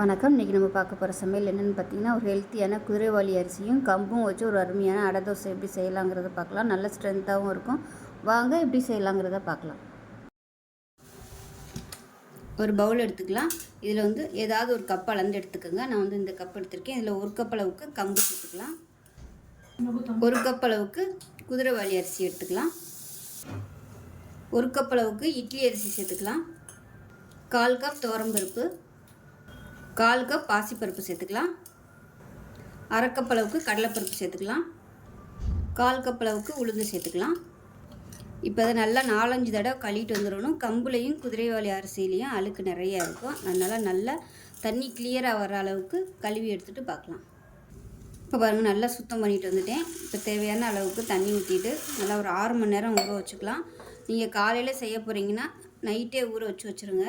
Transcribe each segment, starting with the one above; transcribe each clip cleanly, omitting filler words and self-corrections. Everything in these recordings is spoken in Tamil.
வணக்கம். இன்றைக்கி நம்ம பார்க்க போகிற சமையல் என்னென்னு பார்த்தீங்கன்னா, ஒரு ஹெல்த்தியான குதிரைவாலி அரிசியும் கம்பும் வச்சு ஒரு அருமையான அடை தோசை எப்படி செய்யலாங்கிறத பார்க்கலாம். நல்ல ஸ்ட்ரென்த்தாகவும் இருக்கும். வாங்க எப்படி செய்யலாங்கிறத பார்க்கலாம். ஒரு பவுல் எடுத்துக்கலாம். இதில் ஏதாவது ஒரு கப் அளந்து எடுத்துக்கோங்க. நான் இந்த கப் எடுத்திருக்கேன். இதில் ஒரு கப் அளவுக்கு கம்பு சேர்த்துக்கலாம். ஒரு கப் அளவுக்கு குதிரைவாலி அரிசி எடுத்துக்கலாம். ஒரு கப் அளவுக்கு இட்லி அரிசி சேர்த்துக்கலாம். 1/4 கப் துவரம்பருப்பு, 1/4 கப் பாசிப்பருப்பு சேர்த்துக்கலாம். 1/2 கப் அளவுக்கு கடலைப்பருப்பு சேர்த்துக்கலாம். 1/4 கப் அளவுக்கு உளுந்து சேர்த்துக்கலாம். இப்போ அதை நல்லா 4-5 தடவை கழுவிட்டு வந்துடணும். கம்புலையும் குதிரைவாலி அரிசியிலையும் அழுக்கு நிறையா இருக்கும். அதனால் நல்லா தண்ணி கிளியராக வர அளவுக்கு கழுவி எடுத்துகிட்டு பார்க்கலாம். இப்போ பாருங்கள், நல்லா சுத்தம் பண்ணிட்டு வந்துட்டேன். இப்போ தேவையான அளவுக்கு தண்ணி ஊற்றிட்டு நல்லா ஒரு 6 மணி நேரம் ஊற வச்சுக்கலாம். நீங்கள் காலையில் செய்ய போகிறீங்கன்னா நைட்டே ஊற வச்சுருங்க.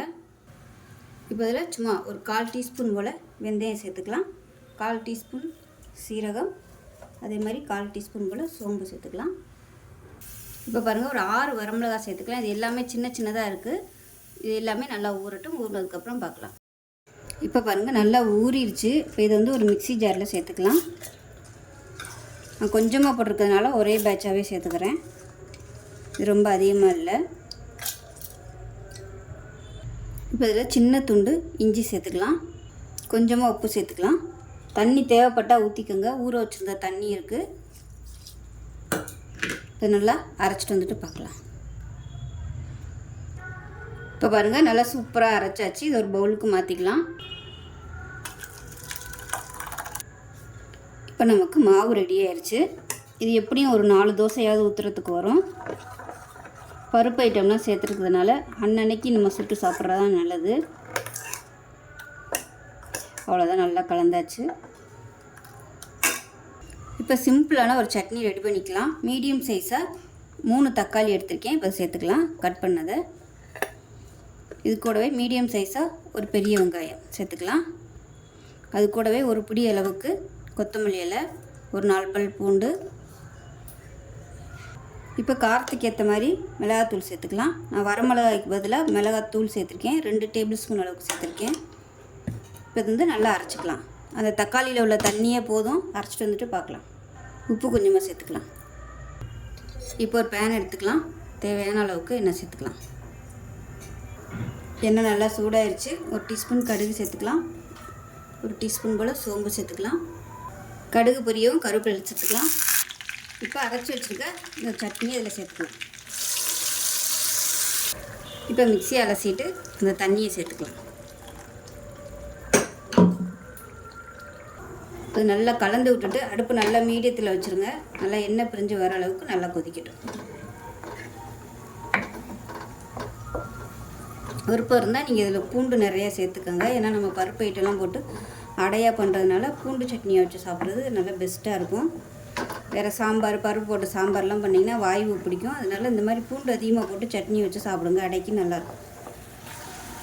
இப்போ இதில் சும்மா ஒரு 1/4 டீஸ்பூன் போல் வெந்தயம் சேர்த்துக்கலாம். 1/4 டீஸ்பூன் சீரகம், அதே மாதிரி 1/4 டீஸ்பூன் போல் சோம்பு சேர்த்துக்கலாம். இப்போ பாருங்கள், ஒரு 6 வரமிளகாய் சேர்த்துக்கலாம். இது எல்லாமே சின்ன சின்னதாக இருக்குது. இது எல்லாமே நல்லா ஊறட்டும். ஊறினதுக்கப்புறம் பார்க்கலாம். இப்போ பாருங்கள், நல்லா ஊறிடுச்சு. இப்போ இது ஒரு மிக்ஸி ஜாரில் சேர்த்துக்கலாம். நான் கொஞ்சமாக போட்டிருக்கிறதுனால ஒரே பேட்சாகவே சேர்த்துக்கிறேன். இது ரொம்ப அதிகமாக இல்லை. இப்போ இதில் சின்ன துண்டு இஞ்சி சேர்த்துக்கலாம். கொஞ்சமாக உப்பு சேர்த்துக்கலாம். தண்ணி தேவைப்பட்டால் ஊற்றிக்கோங்க. ஊற வச்சுருந்த தண்ணி இருக்குது. இதை நல்லா அரைச்சிட்டு வந்துட்டு பார்க்கலாம். இப்போ பாருங்கள், நல்லா சூப்பராக அரைச்சாச்சு. இது ஒரு பவுலுக்கு மாற்றிக்கலாம். இப்போ நமக்கு மாவு ரெடி ஆயிடுச்சு. இது எப்படியும் ஒரு 4 தோசையாவது ஊற்றுறதுக்கு வரும். பருப்பு ஐட்டம்லாம் சேர்த்துருக்கிறதுனால அன்னன்னைக்கு நம்ம சுட்டு சாப்பிட்றது தான் நல்லது. அவ்வளோதான், நல்லா கலந்தாச்சு. இப்போ சிம்பிளான ஒரு சட்னி ரெடி பண்ணிக்கலாம். மீடியம் சைஸாக 3 தக்காளி எடுத்திருக்கேன். இப்போ சேர்த்துக்கலாம், கட் பண்ணதை. இது கூடவே மீடியம் சைஸாக ஒரு பெரிய வெங்காயம் சேர்த்துக்கலாம். அது கூடவே ஒரு பிடி அளவுக்கு கொத்தமல்லி இலை, ஒரு 4 பல் பூண்டு. இப்போ காரத்துக்கு ஏற்ற மாதிரி மிளகாத்தூள் சேர்த்துக்கலாம். நான் வரமிளகாய்க்கு பதிலாக மிளகாத்தூள் சேர்த்துருக்கேன். 2 டேபிள் ஸ்பூன் அளவுக்கு சேர்த்துருக்கேன். இப்போ இது நல்லா அரைச்சிக்கலாம். அந்த தக்காளியில் உள்ள தண்ணியே போதும். அரைச்சிட்டு வந்துட்டு பார்க்கலாம். உப்பு கொஞ்சமாக சேர்த்துக்கலாம். இப்போ ஒரு பேன் எடுத்துக்கலாம். தேவையான அளவுக்கு எண்ணெய் சேர்த்துக்கலாம். எண்ணெய் நல்லா சூடாயிருச்சு. ஒரு டீஸ்பூன் கடுகு சேர்த்துக்கலாம். ஒரு டீஸ்பூன் போல் சோம்பு சேர்த்துக்கலாம். கடுகு பொரியவும் கருவேப்பிலை சேர்த்துக்கலாம். இப்போ அரைச்சி வச்சுருக்க இந்த சட்னியை இதில் சேர்த்துக்கலாம். இப்போ மிக்ஸி அலசிட்டு இந்த தண்ணியை சேர்த்துக்கலாம். இது நல்லா கலந்து விட்டுட்டு அடுப்பு நல்லா மீடியத்தில் வச்சுருங்க. நல்லா எண்ணெய் பிரிஞ்சு வர அளவுக்கு நல்லா கொதிக்கட்டும். விருப்பம் இருந்தால் நீங்கள் இதில் பூண்டு நிறையா சேர்த்துக்கோங்க. ஏன்னா நம்ம பருப்பு ஐட்டம்லாம் போட்டு அடையாக பண்ணுறதுனால பூண்டு சட்னியை வச்சு சாப்பிட்றது நல்லா பெஸ்ட்டாக இருக்கும். வேறு சாம்பார், பருப்பு போட்டு சாம்பார்லாம் பண்ணிங்கன்னா வாய்வு பிடிக்கும். அதனால் இந்த மாதிரி பூண்டு அதிகமாக போட்டு சட்னி வச்சு சாப்பிடுங்க. அடைக்கு நல்லாயிருக்கும்.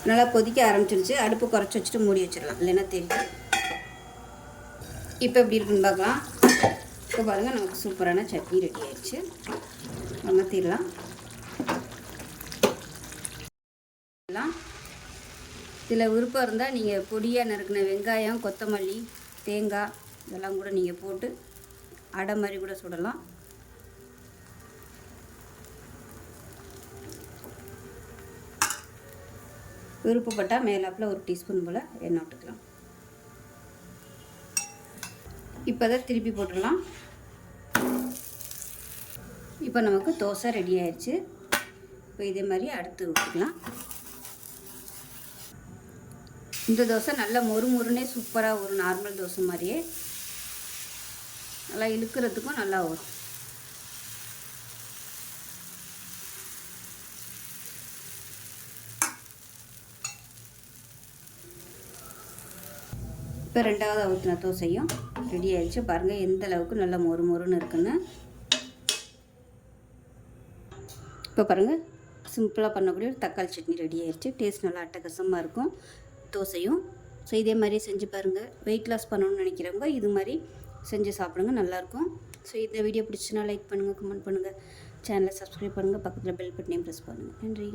நல்லா கொதிக்க ஆரம்பிச்சிருச்சு. அடுப்பு குறைச்சி வச்சுட்டு மூடி வச்சிடலாம், இல்லைன்னா தெரியும். இப்போ எப்படி இருக்குன்னு பார்க்கலாம். இப்போ பாருங்கள், நமக்கு சூப்பரான சட்னி ரெடி ஆயிடுச்சு. மாற்றிடலாம். இதில் விருப்பம் இருந்தால் நீங்கள் பொடியாக நறுக்கின வெங்காயம், கொத்தமல்லி, தேங்காய் இதெல்லாம் கூட நீங்கள் போட்டு அடை மாதிரி கூட சுடலாம். விருப்பப்பட்டால் மேலாப்பில் ஒரு டீஸ்பூன் போல் எண்ணெய் விட்டுக்கலாம். இப்போ அதை திருப்பி போட்டுடலாம். இப்போ நமக்கு தோசை ரெடி ஆயிடுச்சு. இப்போ இதே மாதிரி அடுத்து ஊற்றிக்கலாம். இந்த தோசை நல்லா மொறுமொறுனே சூப்பராக ஒரு நார்மல் தோசை மாதிரியே நல்லா இழுக்கிறதுக்கும் நல்லா வரும். இப்போ 2வது ஊற்றின தோசையும் ரெடி ஆயிடுச்சு. பாருங்கள் எந்த அளவுக்கு நல்லா மொறுமொறுன்னு இருக்குன்னு. இப்போ பாருங்கள், சிம்பிளாக பண்ணக்கூடிய ஒரு தக்காளி சட்னி ரெடி ஆயிடுச்சு. டேஸ்ட் நல்லா அட்டகாசமாக இருக்கும். தோசையும் ஸோ இதே மாதிரி செஞ்சு பாருங்கள். வெயிட் லாஸ் பண்ணணும்னு நினைக்கிறவங்க இது மாதிரி செஞ்சு சாப்பிடுங்க, நல்லாயிருக்கும். ஸோ இந்த வீடியோ பிடிச்சுன்னா லைக் பண்ணுங்கள், கமெண்ட் பண்ணுங்கள், சேனலை சப்ஸ்கிரைப் பண்ணுங்கள், பக்கத்தில் பெல் பட்டனையும் ப்ரெஸ் பண்ணுங்கள். நன்றி.